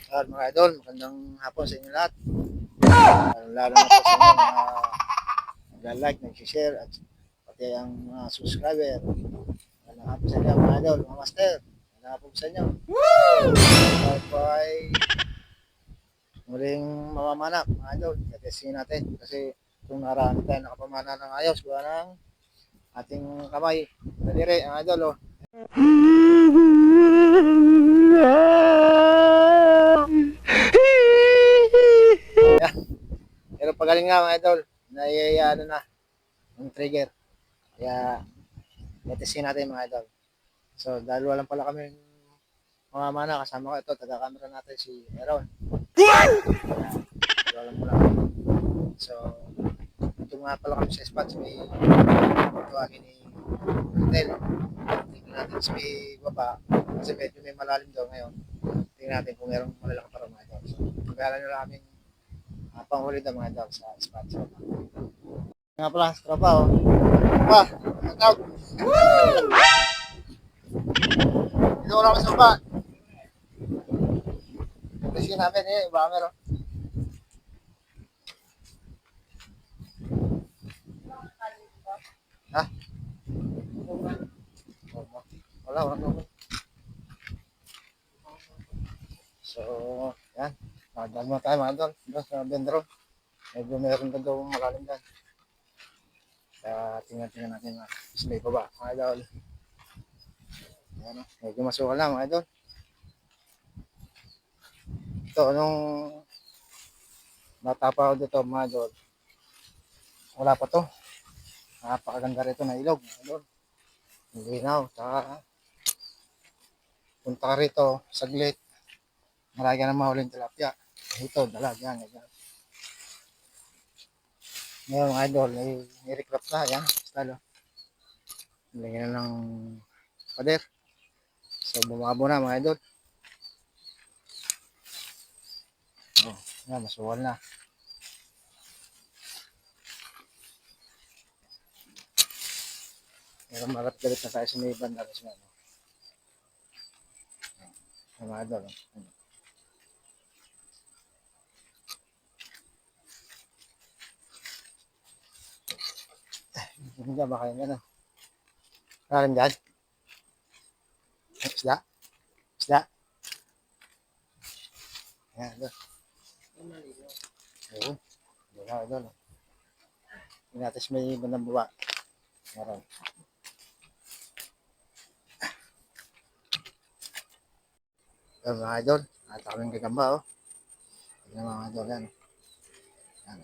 Mga idol, magandang hapon sa inyo lahat. Lalo na po sa inyo mga nag-like, nag-share at pati ang mga subscriber. Magandang hapon sa inyo mga idol, mga master. Magandang hapon sa inyo. Tayo po ay muling mamamana mga idol. Testingin natin kasi kung naraan tayo nakapamana ng ayos, gawa ng ating kamay. Daliri mga idol. Oh. Yeah. Pero pagaling nga mga idol, ano na, yung trigger. Kaya, testingin natin mga idol. So, dahil walang pala kami mga mana, kasama ko ito, taga-camera natin si Aaron. Kaya, walang pala. So, ito nga pala kami sa spot, so may tuwagin ni Hotel. Tingnan natin sa may baba, kasi medyo may malalim daw ngayon. Tingnan natin kung merong malalang para mga idol. So, pagkala nyo lang aming panghuli daw mga idol sa spot. So, nga pala, tropa oh. Tropa, ang tawag. Dito ko lang sa baba. Kasi namin baka meron. Ha? Wala naman. So, yan. Magdal mo tayo mga idol. Doon sa bendro. Medyo meron ka daw malalim dyan. Kaya tingnan natin mga display pa ba mga idol. Yan, medyo masukal na mga idol. Ito, anong natapa ko dito mga idol. Wala pa to. Napakaganda rito na ilog mga idol. Linaw. Saka punta ka rito saglit. Marami ka na mahuling tilapia. Ito, dalag yan. Ngayon mga idol, i-recraft na yan. Stalo. Lagyan na ng pader. So, bumabo na mga idol. Oh, yan, masuwal na. Pero marat galit na tayo sa may banda. Kasi ano. Mga idol. Hindi baka yung ano. Kalim dyan. Isda. Isda. Yan, idol. Oo. Hindi na, idol. Hindi natin sa may bandang baba. Meron. Yan mga idol. At kaming gagamba, oh. Yan mga idol, yan. Yan.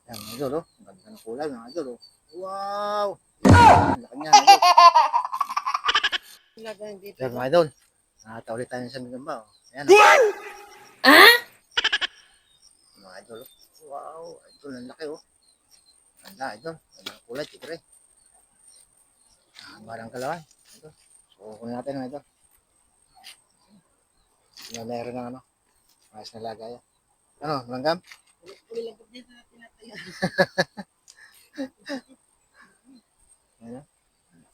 Yan mga idol, oh. Ang ganda ng kulay, mga idol, oh. Wow! Ang laki niya, idol. Yan mga idol. Nakata ulit tayo sa gagamba, oh. Yan, oh. Mga idol, oh. Wow! Idol, ang laki, oh. Ganda, idol. Ganda ng kulay, tigre. Barang kalawan. Idol. So, kunin natin, mga idol. Lalero ng ano. Ayos na lagay. Ano, langgam? Langgam dito na tinataya. Ano?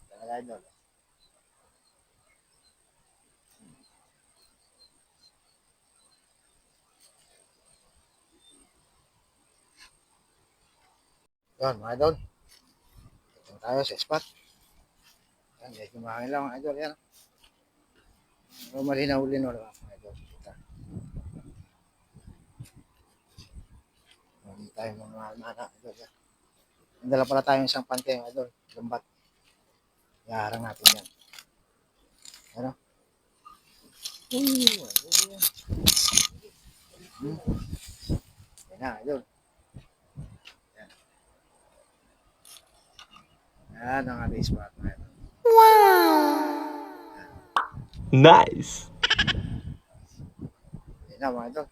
Talaga idol. Yan, mga idol. Ito tayo sa spot. Yan, medyo mahangin lang mga idol. Yan. Pero malinaw-linaw lang mga idol. Hindi tayo mga mana idol. Yan. Dala pala tayong isang pante mga idol. Lambat. Iharang natin yan. Ano? Yan na idol. Yan. Yan ang ating spot mga idol. Wow! Nice! Yan na mga idol.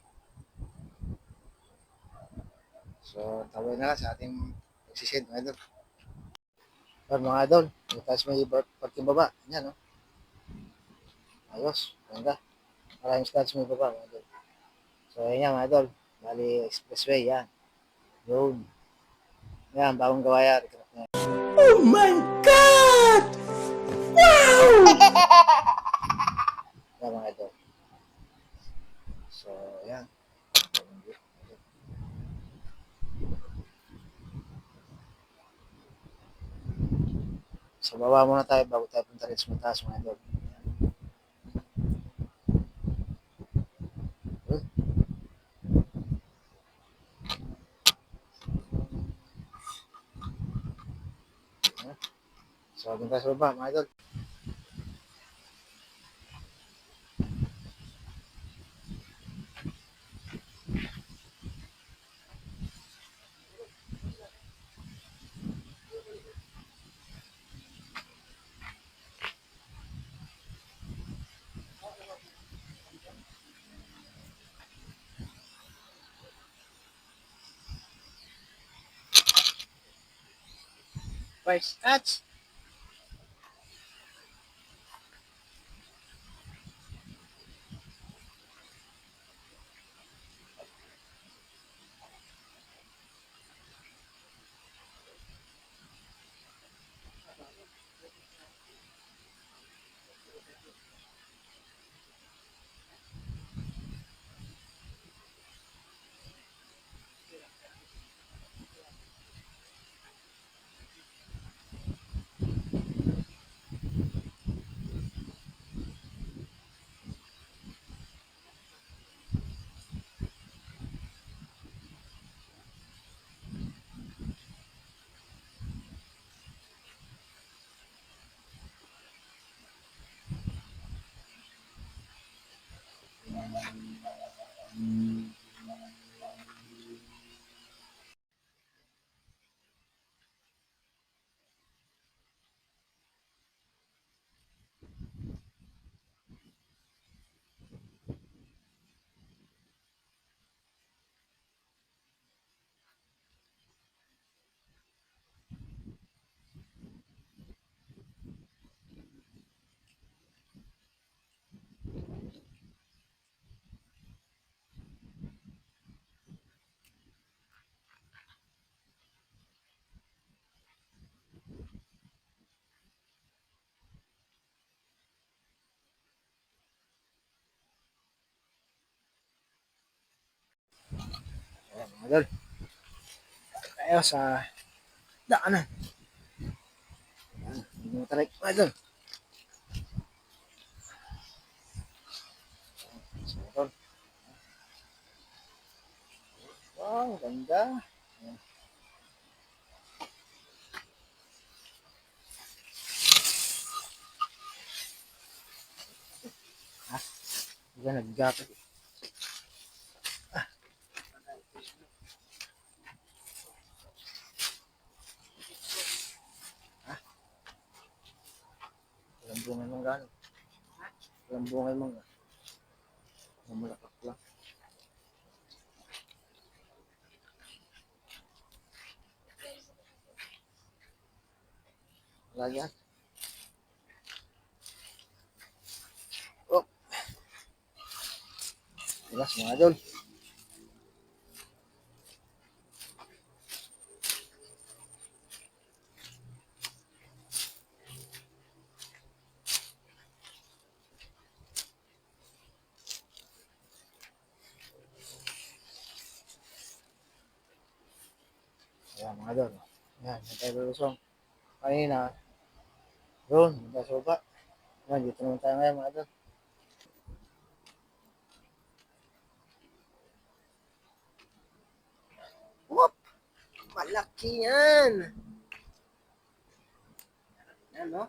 So, tawag na lang sa ating pagsisid mga idol. Yan mga idol. Tapos may parting baba. Yan, no? Ayos. Ganda. Maraming stats may baba mga idol. So, yan yan mga idol. Bali, expressway. Yan. Yun. Yan, bagong gawa yan. Oh my God! Wow! Yan baba muna tayo bago tayo punta rin sa mataas mga idol. So, doon tayo sa baba mga idol. First catch. Ayan mga idol. Tayo sa daanan. Hindi mo tarik mga idol. So, idol. Wow, ganda. Ha? Diyan nag-jacket. Ha? Walang bunga mong gano'n. Walang bunga mong mamulaklak lang. Wala yan. Oh, bilas mga idol. Ayan mga idol. Ayan, may tayo lulusong. Kanina, doon, sa baba. Ayan, dito naman tayo ngayon mga idol. Whoop! Malaki yan! Yan, no?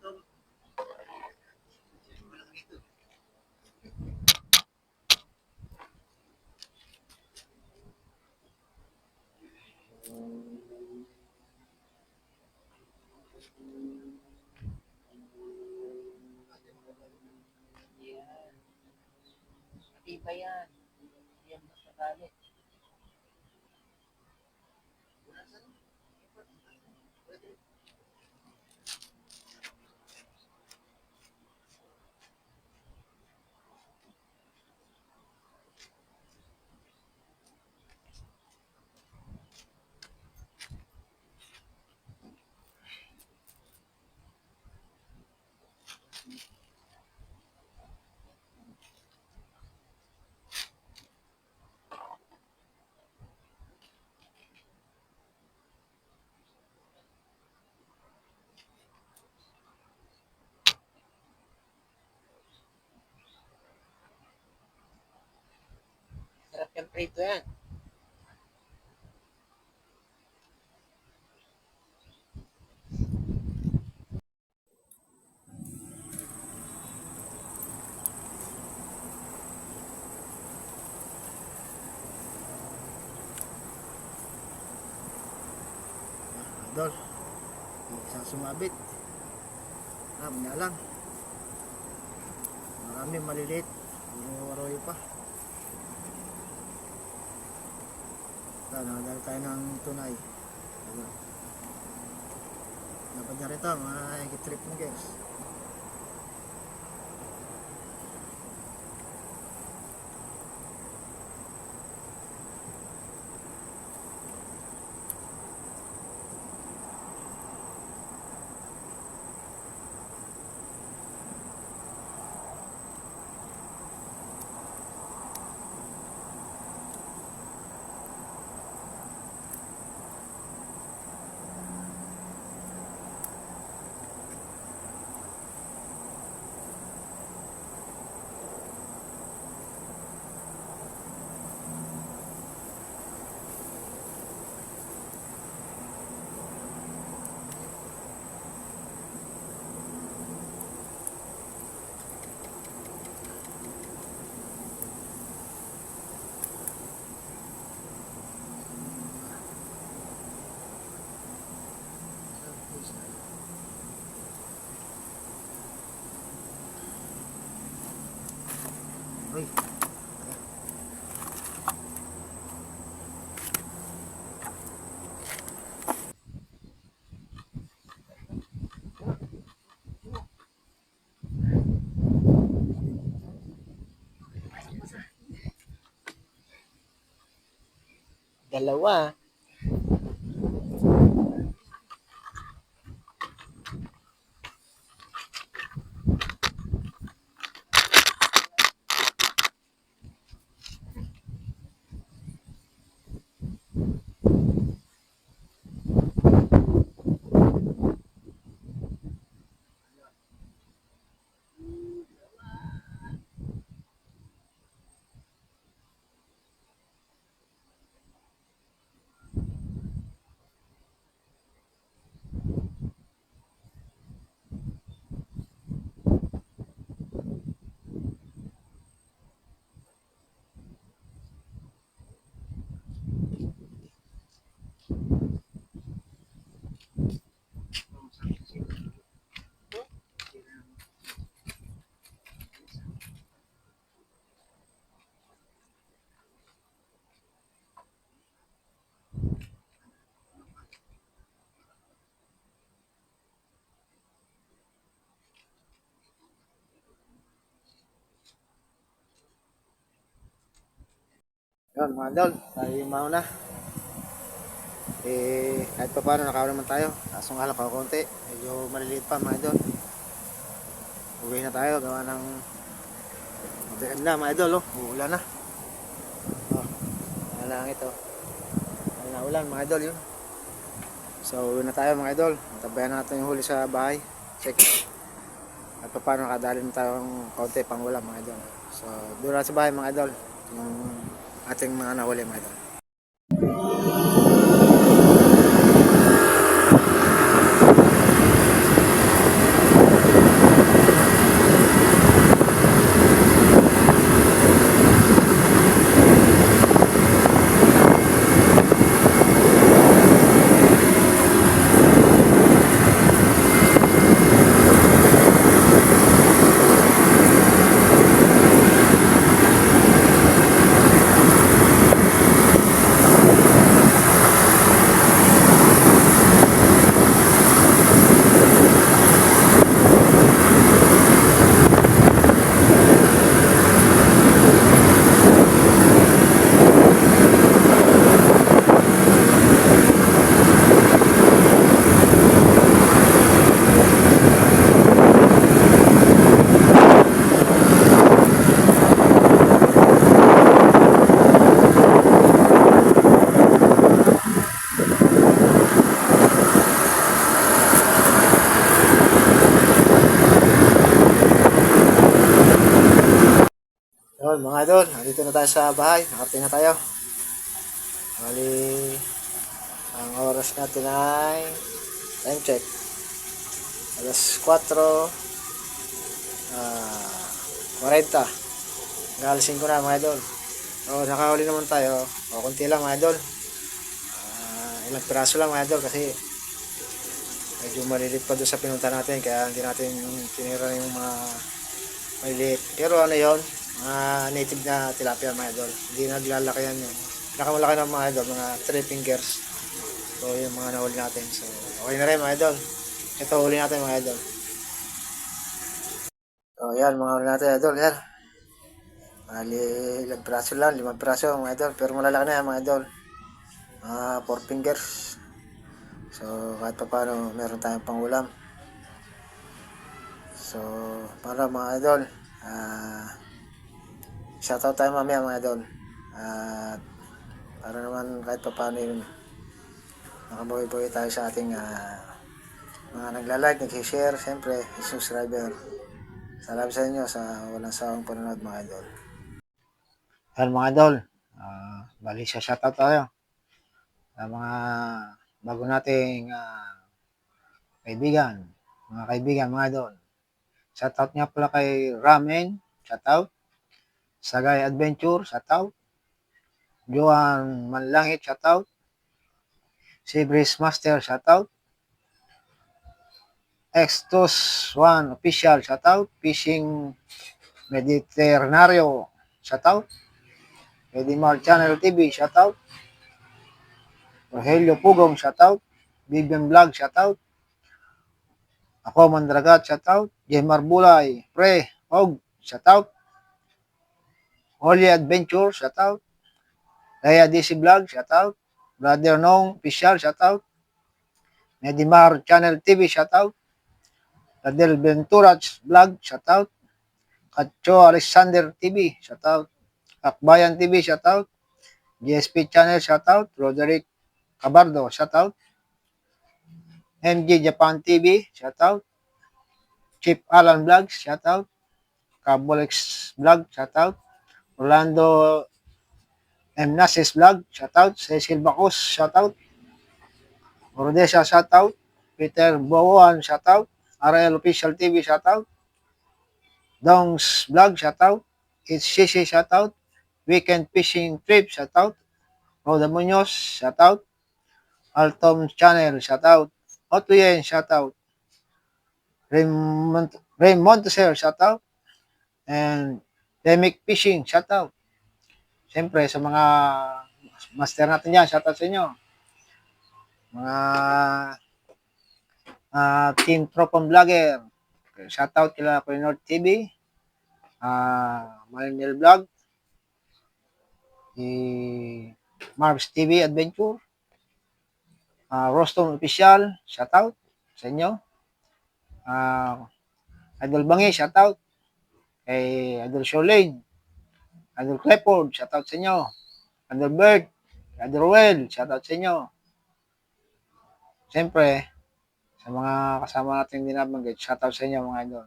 Yan. Matibay yan. Yan, basta galit. Masarap yan prito yan. Idol, isang sumabit. Muna lang. Marami maliliit. Puro pa. Nakadali tayo ng tunay. Ayun. Dapat niya rito, mga higit-trip mo guys. Uy. Dalawa. Yun mga idol, tayo yung mauna. Kahit pa paano nakauna naman tayo. Kaso nga lang kakunti. Medyo maliliit pa mga idol. Uwi na tayo, gawa ng madilim na mga idol. Uulan na. Wala lang ito. Ay na ulan mga idol yun. So uwi na tayo mga idol. Tabayan natin yung huli sa bahay. Check. At pa paano nakadali na tayo ng kaunti pang ulam mga idol. So doon na sa bahay mga idol. Yung ating mga nahuli mga idol. Yun, mga idol, nandito na tayo sa bahay. Nakarating na tayo. Bali, ang oras natin ay time check. Alas 4, 40. Hanggang alas 5 na mga idol. So, nakahuli naman tayo. O, konti lang mga idol. Ilang piraso lang mga idol kasi medyo malilit pa doon sa pinunta natin. Kaya hindi natin tinira yung mga maliliit. Pero ano yon, mga native na tilapia mga idol. Hindi naglalaki yan yun. Nakamalaki ng mga idol, mga 3 fingers. So yung mga nahuli natin. So okay na rin mga idol. Ito huli natin mga idol. So yan mga huli natin idol. Yan. Bali ilang piraso lang, 5 piraso mga idol. Pero malalaki na yan mga idol. Mga 4 fingers. So kahit pa paano meron tayong pangulam. So para mga idol. Shoutout tayo mamaya mga idol. At para naman kahit pa paano yun, makabuhay-buhay tayo sa ating mga nagla-like, nag-share, siyempre, subscriber. Salamat sa inyo sa walang sawang panonood mga idol. Yan mga idol, bali sa shoutout tayo sa mga bago nating kaibigan, mga idol. Shoutout nga pala kay Ramen, shoutout. Sagay Adventure, shoutout. Joan Manlangit, shoutout. Si Breeze Master, shoutout. Extos 1 Official, shoutout. Fishing Mediterraneo, shoutout. Edimar Channel TV, shoutout. Rogelio Pugong, shoutout. Vivian Vlog, shoutout. Ako Mandragat, shoutout. Jemar Bulay, Pre, Og, shoutout. Holy Adventure, shoutout. Raya DC Vlog, shoutout. Brother Nong Official, shoutout. Medimar Channel TV, shoutout. Radel Venturach Vlog, shoutout. Katcho Alexander TV, shoutout. Akbayan TV, shoutout. GSP Channel, shoutout. Roderick Cabardo, shoutout. MG Japan TV, shoutout. Chief Alan Vlogs, shoutout. Cabolex Vlog, shoutout. Orlando M. Nasis Vlog, shoutout. Cecil Bacos, shoutout. Rodesha, shoutout. Peter Bowan, shoutout. RL Official TV, shoutout. Dongs Vlog, shoutout. It's Shishi, shoutout. Weekend Fishing Trip, shoutout. Roda Munoz, shoutout. Altom Channel, shoutout. Otuyen, shoutout. Raymond Sir, shoutout. And Demic Fishing, shoutout. Siyempre, sa mga master natin yan, shoutout sa inyo. Mga Team Tropong Vlogger, shoutout kila Kuya North TV, Malinil Vlog, si Marv's TV Adventure, Rostom Official, shoutout sa inyo. Idol Bangi, shoutout. Kay Idol Sholane, Idol Clifford, shoutout sa inyo. Idol Bert, Idol Well, shoutout sa inyo. Siyempre, sa mga kasama natin dinabanggit, shoutout sa inyo mga idol.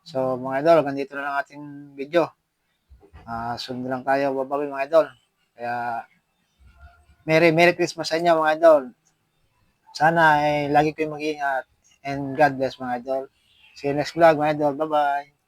So mga idol, ganito na lang ating video. Sunod lang tayo babawi mga idol. Kaya Merry Christmas sa inyo mga idol. Sana lagi kayong mag-iingat and God bless mga idol. See you next vlog mga idol. Bye-bye.